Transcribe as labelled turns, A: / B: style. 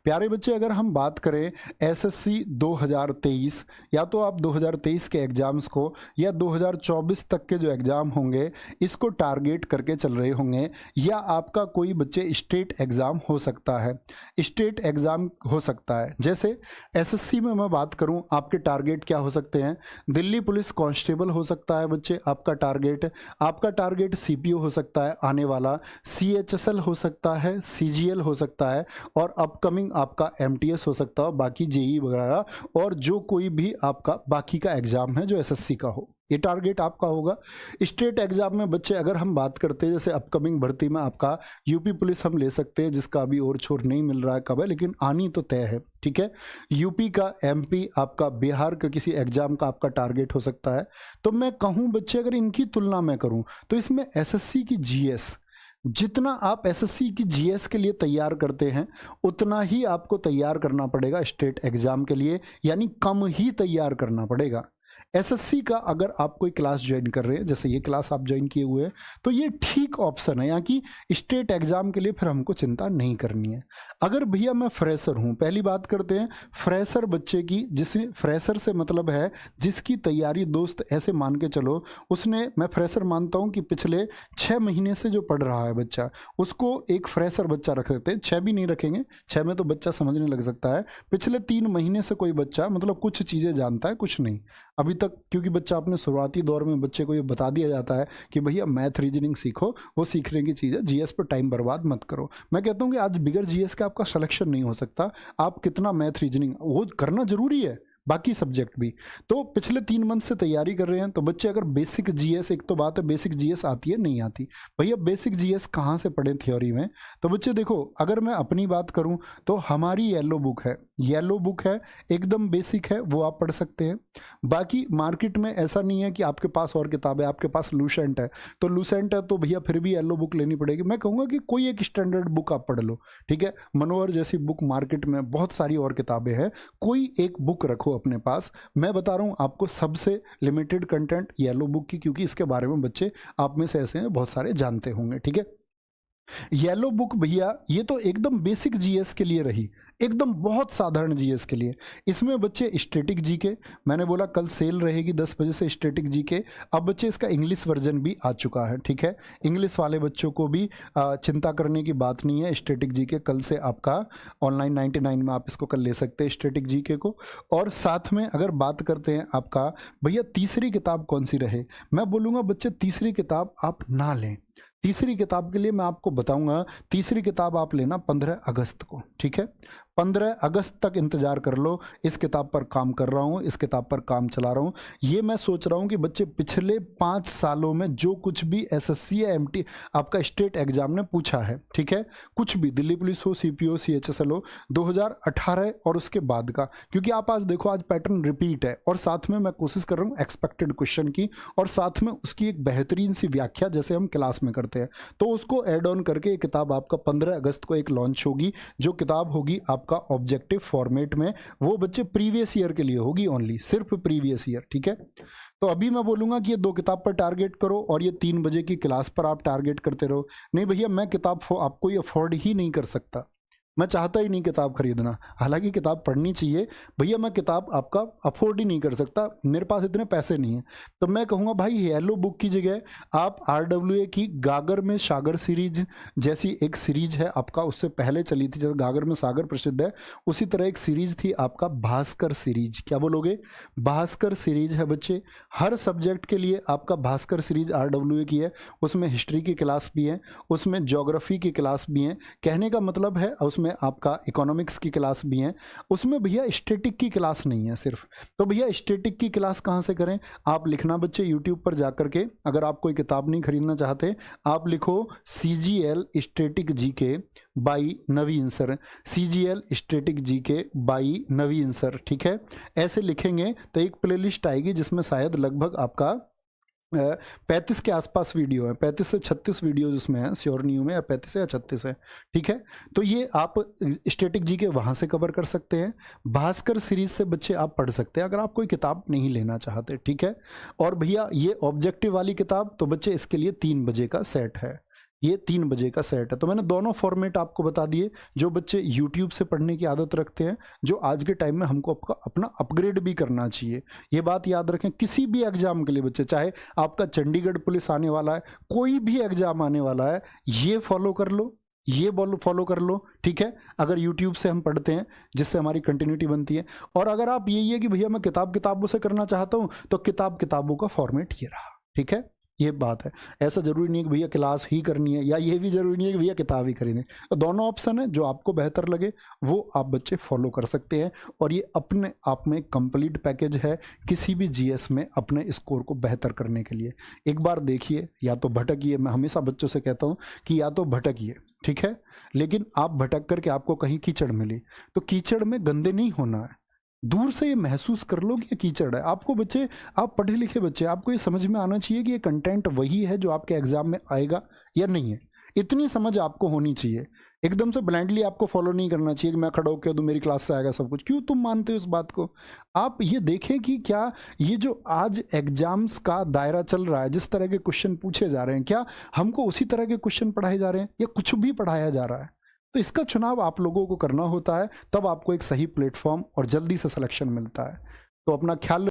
A: प्यारे बच्चे, अगर हम बात करें एसएससी 2023, या तो आप 2023 के एग्जाम्स को या 2024 तक के जो एग्ज़ाम होंगे इसको टारगेट करके चल रहे होंगे, या आपका कोई बच्चे स्टेट एग्ज़ाम हो सकता है, स्टेट एग्ज़ाम हो सकता है। जैसे एसएससी में मैं बात करूं, आपके टारगेट क्या हो सकते हैं? दिल्ली पुलिस कांस्टेबल हो सकता है बच्चे आपका टारगेट सीपीओ हो सकता है आने वाला, सीएचएसएल हो सकता है, सीजीएल हो सकता है, और अपकमिंग आपका एमटीएस हो सकता है, बाकी जेई वगैरह, और जो कोई भी आपका बाकी का एग्जाम है जो एसएससी का हो, ये टारगेट आपका होगा। स्टेट एग्जाम में बच्चे अगर हम बात करते हैं, जैसे अपकमिंग भर्ती में आपका यूपी पुलिस हम ले सकते हैं, जिसका अभी और छोर नहीं मिल रहा है कब है, लेकिन आनी तो तय है, ठीक है। यूपी का, एमपी आपका, बिहार का किसी एग्जाम का आपका टारगेट हो सकता है। तो मैं कहूँ बच्चे, अगर इनकी तुलना मैं करूँ तो इसमें एसएससी की जीएस, जितना आप एसएससी की जीएस के लिए तैयार करते हैं उतना ही आपको तैयार करना पड़ेगा स्टेट एग्जाम के लिए, यानी कम ही तैयार करना पड़ेगा। एसएससी का अगर आप कोई क्लास ज्वाइन कर रहे हैं, जैसे ये क्लास आप ज्वाइन किए हुए हैं, तो ये ठीक ऑप्शन है, यहाँ की स्टेट एग्जाम के लिए फिर हमको चिंता नहीं करनी है। अगर भैया मैं फ्रेशर हूँ, पहली बात करते हैं फ्रेशर बच्चे की, जिसने फ्रेशर से मतलब है जिसकी तैयारी दोस्त ऐसे मान के चलो, उसने, मैं फ्रेशर मानता हूँ कि पिछले 6 महीने से जो पढ़ रहा है बच्चा, उसको एक फ्रेशर बच्चा रख सकते हैं। 6 भी नहीं रखेंगे, 6 में तो बच्चा समझने लग सकता है। पिछले 3 महीने से कोई बच्चा मतलब कुछ चीज़ें जानता है, कुछ नहीं अभी तक, क्योंकि बच्चा अपने शुरुआती दौर में बच्चे को ये बता दिया जाता है कि भैया मैथ रीजनिंग सीखो, वो सीखने की चीज़ है, जीएस पर टाइम बर्बाद मत करो। मैं कहता हूँ कि आज बिगर जीएस का आपका सिलेक्शन नहीं हो सकता, आप कितना मैथ रीजनिंग वो करना जरूरी है, बाकी सब्जेक्ट भी। तो पिछले 3 मंथ से तैयारी कर रहे हैं, तो बच्चे अगर बेसिक जीएस, एक तो बात है बेसिक जीएस आती है नहीं आती, भैया बेसिक जीएस कहाँ से पढ़ें थ्योरी में? तो बच्चे देखो, अगर मैं अपनी बात करूं तो हमारी येलो बुक है, येलो बुक है, एकदम बेसिक है, वो आप पढ़ सकते हैं। बाकी मार्केट में ऐसा नहीं है कि आपके पास और किताब है, आपके पास लूसेंट है, तो लूसेंट है तो भैया फिर भी येलो बुक लेनी पड़ेगी। मैं कहूँगा कि कोई एक स्टैंडर्ड बुक आप पढ़ लो, ठीक है। मनोहर जैसी बुक मार्केट में बहुत सारी और किताबें हैं, कोई एक बुक रखो अपने पास। मैं बता रहा हूं आपको सबसे लिमिटेड कंटेंट येलो बुक की, क्योंकि इसके बारे में बच्चे आप में से ऐसे हैं बहुत सारे जानते होंगे, ठीक है। येलो बुक भैया ये तो एकदम बेसिक जीएस के लिए रही, एकदम बहुत साधारण जीएस के लिए। इसमें बच्चे स्टैटिक जीके, मैंने बोला कल सेल रहेगी 10 बजे से स्टैटिक जीके। अब बच्चे इसका इंग्लिश वर्जन भी आ चुका है, ठीक है। इंग्लिश वाले बच्चों को भी चिंता करने की बात नहीं है, स्टैटिक जीके कल से आपका ऑनलाइन 99 में आप इसको कल ले सकते हैं स्टैटिक जीके को। और साथ में अगर बात करते हैं आपका भैया तीसरी किताब कौन सी रहे, मैं बोलूँगा बच्चे तीसरी किताब आप ना लें। तीसरी किताब के लिए मैं आपको बताऊंगा, तीसरी किताब आप लेना 15 अगस्त को, ठीक है। 15 अगस्त तक इंतजार कर लो, इस किताब पर काम कर रहा हूँ, इस किताब पर काम चला रहा हूँ। ये मैं सोच रहा हूँ कि बच्चे पिछले 5 सालों में जो कुछ भी एसएससी या एमटी आपका स्टेट एग्जाम ने पूछा है, ठीक है, कुछ भी दिल्ली पुलिस हो, सीपीओ, सीएचएसएल हो, 2018 और उसके बाद का, क्योंकि आप आज देखो आज पैटर्न रिपीट है, और साथ में मैं कोशिश कर रहा हूँ एक्सपेक्टेड क्वेश्चन की, और साथ में उसकी एक बेहतरीन सी व्याख्या जैसे हम क्लास में करते हैं, तो उसको ऐड ऑन करके ये किताब आपका 15 अगस्त को एक लॉन्च होगी। जो किताब होगी आपका ऑब्जेक्टिव फॉर्मेट में, वो बच्चे प्रीवियस ईयर के लिए होगी ओनली, सिर्फ प्रीवियस ईयर, ठीक है। तो अभी मैं बोलूंगा कि ये 2 किताब पर टारगेट करो और ये 3 बजे की क्लास पर आप टारगेट करते रहो। नहीं भैया मैं किताब आपको ये अफोर्ड ही नहीं कर सकता, मैं चाहता ही नहीं किताब खरीदना, हालांकि किताब पढ़नी चाहिए भैया, मैं किताब आपका अफोर्ड ही नहीं कर सकता, मेरे पास इतने पैसे नहीं हैं। तो मैं कहूँगा भाई येलो बुक की जगह आप RWA की गागर में सागर सीरीज जैसी एक सीरीज है आपका, उससे पहले चली थी, जैसे गागर में सागर प्रसिद्ध है उसी तरह एक सीरीज थी आपका भास्कर सीरीज। क्या बोलोगे? भास्कर सीरीज है बच्चे, हर सब्जेक्ट के लिए आपका भास्कर सीरीज RWA की है, उसमें हिस्ट्री की क्लास भी है, उसमें ज्योग्राफी की क्लास भी है, कहने का मतलब है उसमें आपका इकोनॉमिक्स की क्लास भी है, उसमें भैया स्टैटिक की क्लास नहीं है सिर्फ। तो भैया स्टैटिक की क्लास कहाँ से करें? आप लिखना बच्चे यूट्यूब पर जाकर के, अगर आप कोई किताब नहीं खरीदना चाहते आप लिखो CGL static GK by Naveen sir, CGL static GK by Naveen sir, ठीक है। ऐसे लिखेंगे तो एक प्लेलिस्ट आएगी जिसमें शायद लगभग आपका 35 के आसपास वीडियो है, 35 से 36 वीडियो जिसमें है, श्योर नहीं हूँ मैं, 35 या 36 है, ठीक है। तो ये आप स्टैटिक जी के वहाँ से कवर कर सकते हैं। भास्कर सीरीज से बच्चे आप पढ़ सकते हैं अगर आप कोई किताब नहीं लेना चाहते, ठीक है। और भैया ये ऑब्जेक्टिव वाली किताब तो बच्चे इसके लिए 3 बजे का सेट है, ये 3 बजे का सेट है। तो मैंने दोनों फॉर्मेट आपको बता दिए। जो बच्चे यूट्यूब से पढ़ने की आदत रखते हैं, जो आज के टाइम में हमको अपना अपग्रेड भी करना चाहिए, ये बात याद रखें। किसी भी एग्जाम के लिए बच्चे, चाहे आपका चंडीगढ़ पुलिस आने वाला है, कोई भी एग्जाम आने वाला है, ये फॉलो कर लो, ये फॉलो कर लो, ठीक है। अगर यूट्यूब से हम पढ़ते हैं, जिससे हमारी कंटिन्यूटी बनती है। और अगर आप यही है कि भैया मैं किताबों से करना चाहता हूँ, तो किताबों का फॉर्मेट ये रहा, ठीक है। ये बात है। ऐसा जरूरी नहीं है कि भैया क्लास ही करनी है, या ये भी जरूरी नहीं है कि भैया किताब ही खरीदें। तो दोनों ऑप्शन है, जो आपको बेहतर लगे वो आप बच्चे फॉलो कर सकते हैं। और ये अपने आप में कंप्लीट पैकेज है किसी भी जीएस में अपने स्कोर को बेहतर करने के लिए। एक बार देखिए, या तो भटकिए। मैं हमेशा बच्चों से कहता हूँ कि या तो भटकिए, ठीक है, लेकिन आप भटक करके आपको कहीं कीचड़ मिली, तो कीचड़ में गंदे नहीं होना है। दूर से ये महसूस कर लो कि ये कीचड़ है। आपको बच्चे, आप पढ़े लिखे बच्चे, आपको ये समझ में आना चाहिए कि ये कंटेंट वही है जो आपके एग्जाम में आएगा या नहीं है। इतनी समझ आपको होनी चाहिए। एकदम से ब्लाइंडली आपको फॉलो नहीं करना चाहिए कि मैं खड़ा होकर दूं, मेरी क्लास से आएगा सब कुछ। क्यों तुम मानते हो इस बात को? आप ये देखें कि क्या ये जो आज एग्जाम्स का दायरा चल रहा है, जिस तरह के क्वेश्चन पूछे जा रहे हैं, क्या हमको उसी तरह के क्वेश्चन पढ़ाए जा रहे हैं या कुछ भी पढ़ाया जा रहा है? तो इसका चुनाव आप लोगों को करना होता है, तब आपको एक सही प्लेटफॉर्म और जल्दी से सिलेक्शन मिलता है। तो अपना ख्याल